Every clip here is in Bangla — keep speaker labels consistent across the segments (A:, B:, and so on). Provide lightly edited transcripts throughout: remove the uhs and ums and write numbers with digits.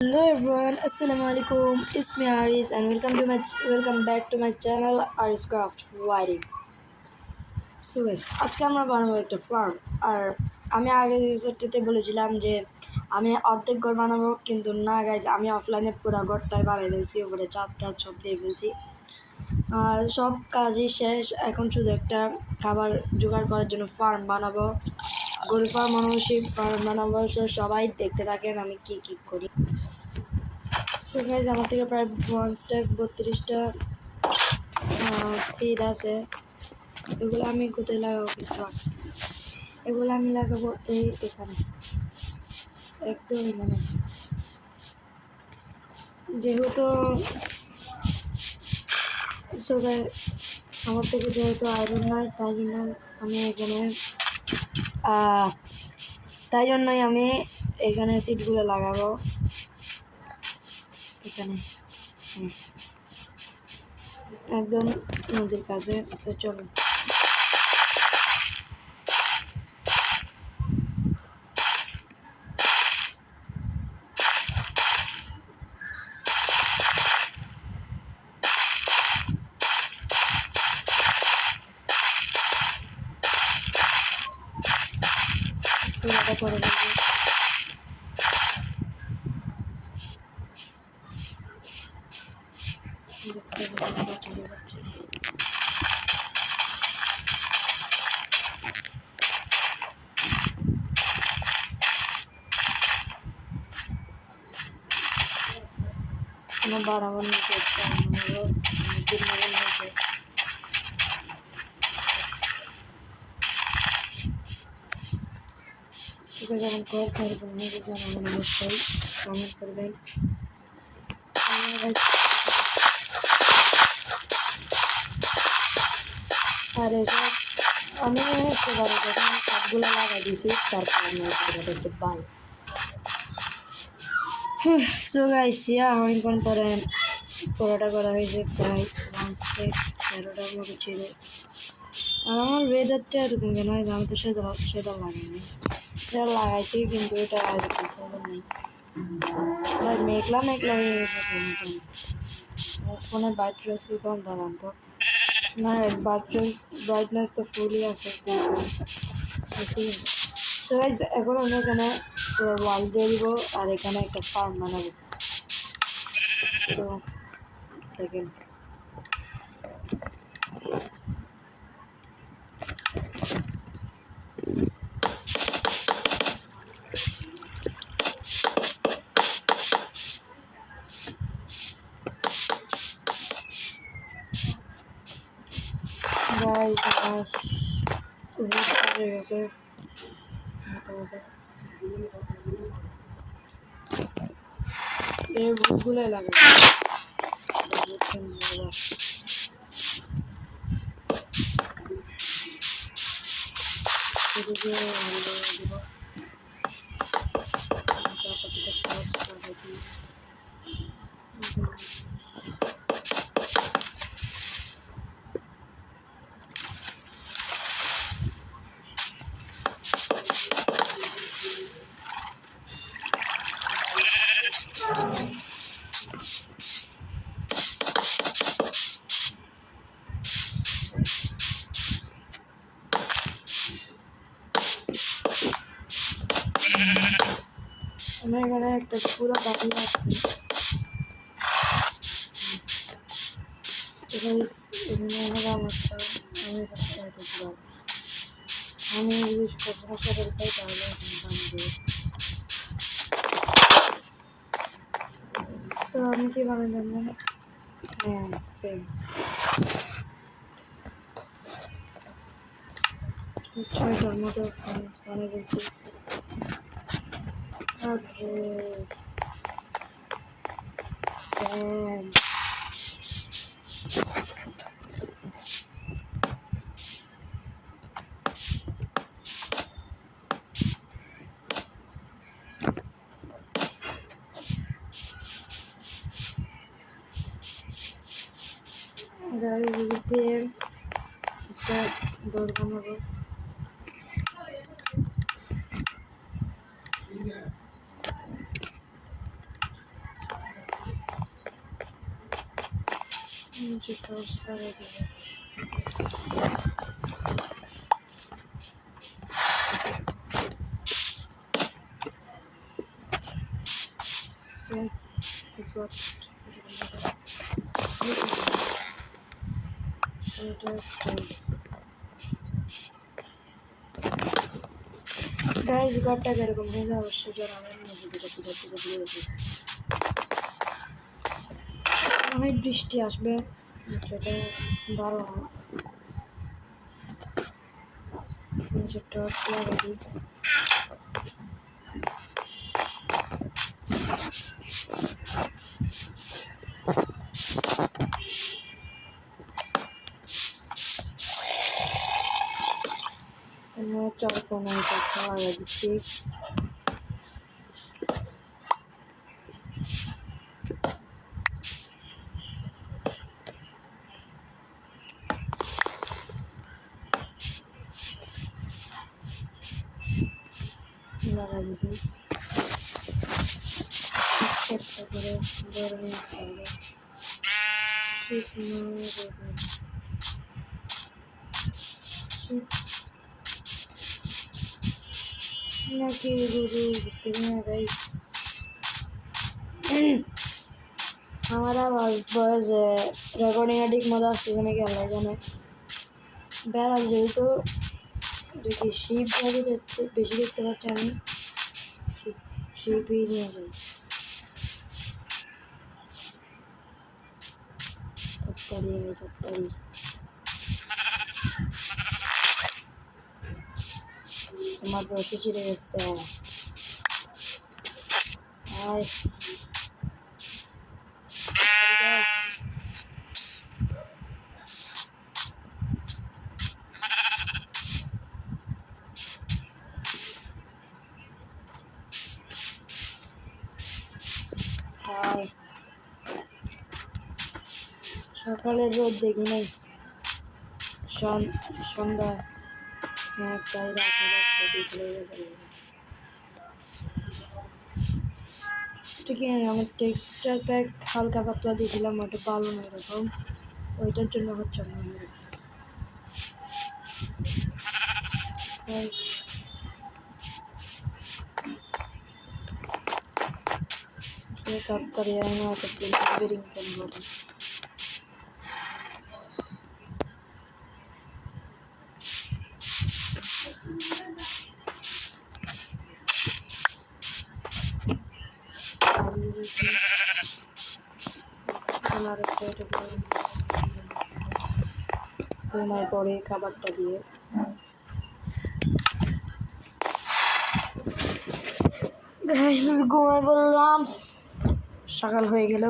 A: Hello everyone, Assalamu alaikum. It's me Aris and welcome back to my channel Aris Craft Wiring. So guys, আজকে আমরা বানাবো একটা ফার্ম। আর আমি আগে ভিডিওতে বলেছিলাম যে আমি অর্ধেক ঘর বানাবো, কিন্তু না গাইজ, আমি অফলাইনে পুরো ঘরটাই বানিয়ে ফেলছি, উপরে চারটা সব দিয়ে ফেলছি। আর সব কাজই শেষ, এখন শুধু একটা খাবার জোগাড় করার জন্য ফার্ম বানাবো, গরু ফার্ম বানাবো, শিপ ফার্ম বানাবো। সবাই দেখতে থাকেন আমি কি কি করি। সো গাইজ, আমার থেকে প্রায় 32টা সিড আছে। এগুলো আমি কোথায় লাগাবো? কিছু এগুলো আমি লাগাবো এখানে, একদম এখানে। যেহেতু সো গাইজ, আমার থেকে যেহেতু আয়রন নাই, তাই জন্যই আমি এখানে সিডগুলো লাগাবো, এখানে একদম নদীর কাছে। তো চলো, পুরোটা করে দেবো। বাড়াবো নিচে, যেমন ঘর করবেন জানাবেন, অবশ্যই কমেন্ট করবেন। আর এসব আমি একেবারে যখন সবগুলো লাগাই দিয়েছি, তারপর আমি একটু বাই। সো গাইস, অনেকক্ষণ পরে পরোটা করা হয়েছে, প্রায় 13টার মতো ছিল। আর আমার ওয়েদারটা এরকম কেন হয়, আমি তো সেটা লাগাইনি, সেটা লাগাইছি, কিন্তু এটা এরকম খবর নেই। মেঘলা মেঘলা হয়ে গেছে ফোনে ব্রাইটনেস কি কম দাঁড়ান তো না, ব্রাইটনেস তো ফুলই আছে। তো এখন আমি এখানে পুরো ওয়াল দিয়ে দিব, আর এখানে একটা ফার্ম বানাবো। তো দেখেন, গাইস আমার হয়ে গেছে এই ভুলগুলো লাগে। আমি এখানে একটা পুরো বাকি আছে, আমি ইউজ করবো সবাই, তাহলে সো আমি কি বানালাম? হ্যাঁ, ফ্রেন্ডস, 6টার মতো ফ্রেন্ডস বানিয়ে গেছি। দিয়ে একটা ডোর বানাবো। নিচে টর্চ লাগাই দেবো। So that's what it is. Guys ঘরটা কিরকম হয়েছে অবশ্যই জানাবেন। অনেক বৃষ্টি আসবে, এটা দারুণ। নিচে টর্চ লাগাই দিই। চারকোনায় খাওয়া দিচ্ছি। লাগাই দিয়েছি একটা করে বড় মাছ লাগবে নাকি গরু বুঝতে পারি না গাইস। আমার আওয়াজ বয়সে রেকর্ডিং ঠিক মজা আসতেছে নাকি আল্লাহ জানে। বেড়াল যেহেতু দেখি শিপ যাবে দেখতে বেশি দেখতে পাচ্ছি আমি, শিপই নিয়ে যাই। তাড়াতাড়ি তোমার বসে চিড়ে গেছে। আয় সকালের রোদ দেখি নাই, সন্ধ্যা প্রায় রাতে যাচ্ছে, বিকেলে গেছে। ঠিক আছে, আমার টেক্সচার প্যাক হালকা পাতলা দিয়েছিলাম, ওটা ভালো না এরকম, ওইটার জন্য হচ্ছে না। তাড়াতাড়ি আমি একটা বেরিং করবো। ঘুমায় পরে খাবারটা দিয়ে ঘুমায় বললাম, সকাল হয়ে গেল।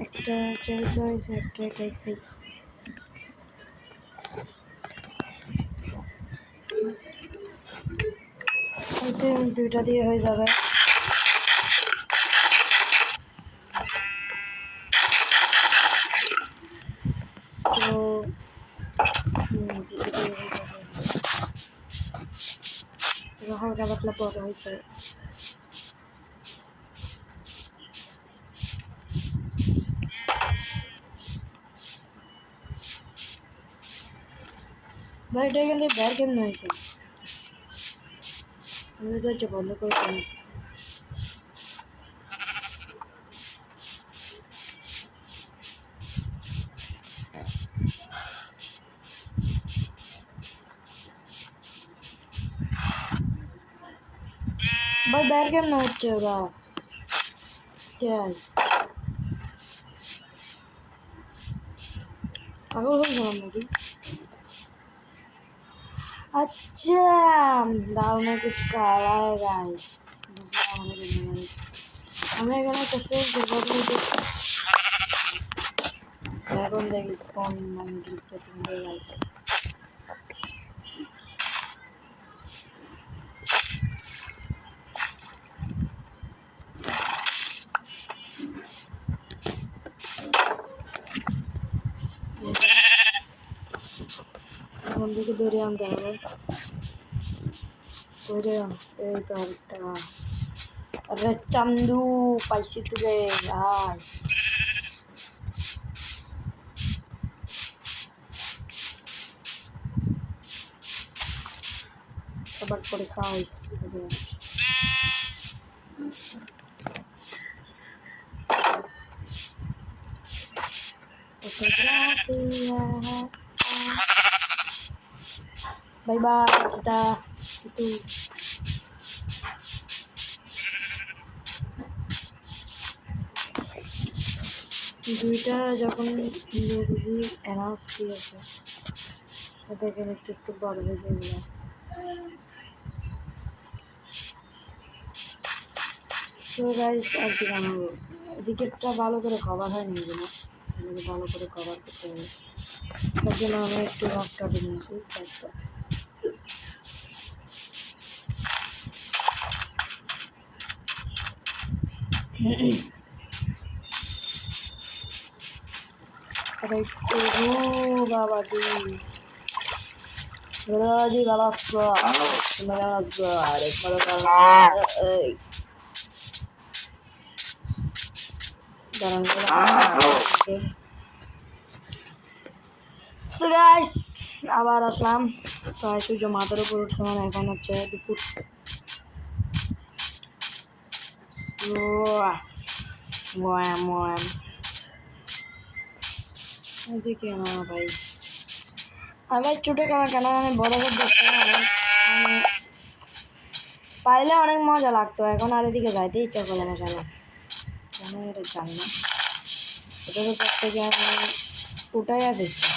A: একটা চাইতে হয়েছে, একটা এটাই খাই। দুইটা দিয়ে হয়ে যাবে। হালকা পাতলা পড়া হয়েছে। ভাই এটা এখান থেকে বের কেমন হয়েছে? আমি দরজা বন্ধ করে দিয়েছি। ভাই বের কেমন হচ্ছে ওরা? পাগল হয়ে গেলাম নাকি? अच्छा दाल में कुछ काला है गाइस, बुझलाম আমি এখানে একটা ফেস দেখবো। এখন দেখি কোন মন্দিরটা কিনবে লাইক। কোন দিকে ধরে আনতে হবে? এই তো আরেকটা আরে চান্দু পাইছি তোকে ভাই। সবার করে খাওয়াইছি বাই বাই টাটা। দুইটা যখন ইংরেজি এনাফ দিয়েছে দেখেন একটু একটু বড় হয়েছে এগুলো। তো গাইস আর কি বানাবো, এদিকেরটা ভালো করে কভার হয়নি এগুলো, এগুলো ভালো করে কভার করতে হবে। তার জন্য আমি একটু গাছ কাটে নিয়েছি একটা। বাবাজি বাবাজি ভালো আসছো, তোমরা কেমন আসছো? আরে ভালো দাঁড়ান। সো গাইস আবার আসলাম, প্রায় সূর্য মাথার উপর উঠছে, মানে এখন হচ্ছে দুপুর। এদিকে না ভাই, আমি ছোটো কেন মানে বড় করে দেখতে পাইলে অনেক মজা লাগতো, এখন আর এদিকে যাইতে ইচ্ছা করলো না চলো কেন এটা জানি না। এটার উপর থেকে আমি উঠাই আছে ইচ্ছা,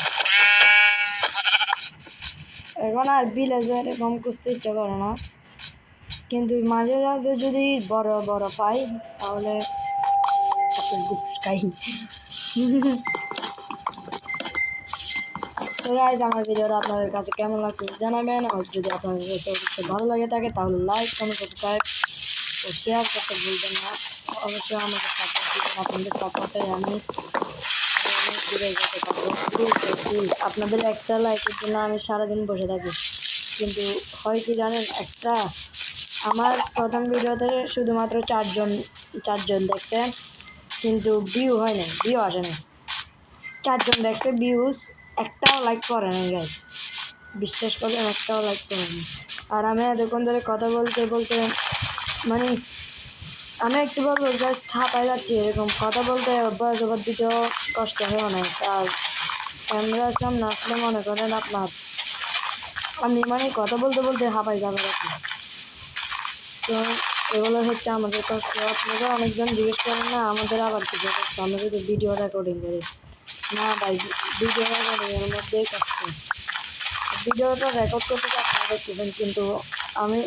A: এখন আর ভিলেজে এরকম খুঁজতে ইচ্ছা করে না, কিন্তু মাঝে মাঝে যদি বড় বড় পাই তাহলে খাই। তো গাইস আমার ভিডিওটা আপনাদের কাছে কেমন লাগছে জানাবেন, আর যদি আপনাদের কাছে ভালো লাগে থাকে তাহলে লাইক কমেন্ট সাবস্ক্রাইব ও শেয়ার করতে ভুলবেন না। অবশ্যই আমাকে সাপোর্ট দিবেন, আপনাদের সাপোর্টে আমি অনেক দূরে যেতে পারবো। প্লিজ আপনাদের একটা লাইকের জন্য আমি সারাদিন বসে থাকি, কিন্তু হয় কি জানেন, একটা আমার প্রথম ভিডিওতে শুধুমাত্র চারজন দেখছে, কিন্তু ভিউ হয় না, ভিউ আসে না। 4 জন দেখছে, ভিউজ একটাও লাইক করে না গাইস, বিশ্বাস করবেন একটাও লাইক করে না। আর আমি এতক্ষণ ধরে কথা বলতে বলতে মানে আমি একটু বলবো জাস্ট হাঁপাই যাচ্ছি, এরকম কথা বলতে অভ্যাস দিতেও কষ্ট হয় অনেক। আর ক্যামেরার সামনে আসলে মনে করেন আপনার আমি মানে কথা বলতে বলতে হাঁপাই যাবে আপনি। তো এগুলো হচ্ছে আমাদের কষ্ট। আপনারা অনেকজন জিজ্ঞেস করেন না আমাদের আবার কিছু কষ্ট, আমরা যদি ভিডিও রেকর্ডিং করি না ভাই, ভিডিও রেকর্ডিংয়ের মধ্যেই কষ্ট। ভিডিওটা রেকর্ড করতেছে আপনারা দেখতেছেন, কিন্তু আমি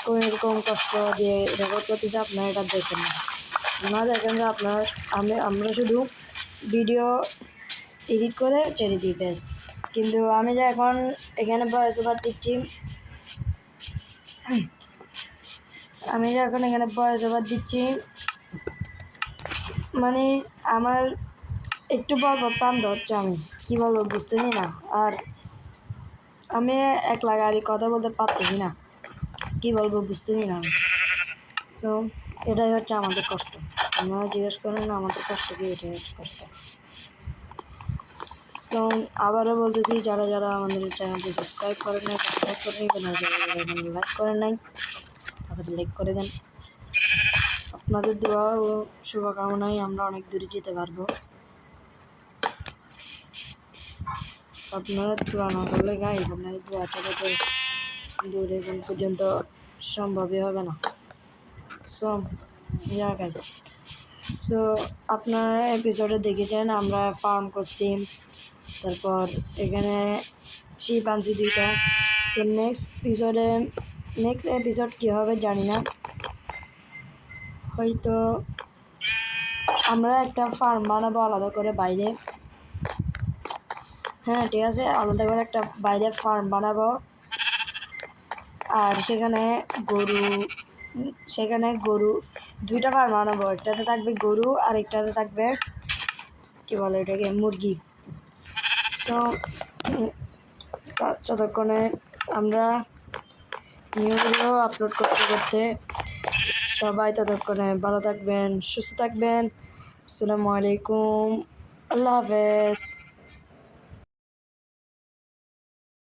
A: কোনো এরকম কষ্ট দিয়ে রেকর্ড করতেছি আপনারা এটা দেখেন না দেখেন যে আমরা শুধু ভিডিও এডিট করে ছেড়ে দিই ব্যাস। কিন্তু আমি যে এখন এখানে ভয়েস ওভার দিচ্ছি, মানে আমার একটু পর টান ধরছে, আমি কী বলবো বুঝতেছি না। আর আমি একলা গাড়ি কথা বলতে পারতেছি না, কী বলবো বুঝতেছি না। সো এটাই হচ্ছে আমাদের কষ্ট। আপনারা জিজ্ঞেস করেন না আমাদের কষ্ট কি, এটাই হচ্ছে কষ্ট। সো আবারও বলতেছি, যারা যারা আমাদের চ্যানেলটি সাবস্ক্রাইব করেন নাই সাবস্ক্রাইব করে নেবেন, আর যারা যারা লাইক করেন নাই তাদের লাইক করে দেন। আপনাদের দোয়া ও শুভকামনায় আমরা অনেক দূরে যেতে পারবো। আপনারা দোয়া না করলে গাইস, আপনাদের দোয়া ছাড়া তো দূরে এখন পর্যন্ত সম্ভবই হবে না। সো গাইস, সো আপনারা এপিসোডে দেখেছেন আমরা ফার্ম করছি, তারপর এখানে শিপ আনছি 2টা। সো নেক্সট এপিসোড কী হবে জানি না, হয়তো আমরা একটা ফার্ম বানাবো আলাদা করে বাইরে। হ্যাঁ ঠিক আছে, আলাদা করে একটা বাইরে ফার্ম বানাবো, আর সেখানে গরু 2টা ফার্ম বানাবো, একটাতে থাকবে গরু আর একটাতে থাকবে কী বলে এটাকে মুরগি। সো যতক্ষণে আমরা নিউ ভিডিও আপলোড করতে সবাই ততক্ষণে ভালো থাকবেন, সুস্থ থাকবেন। আসসালামু আলাইকুম, আল্লাহ হাফেজ।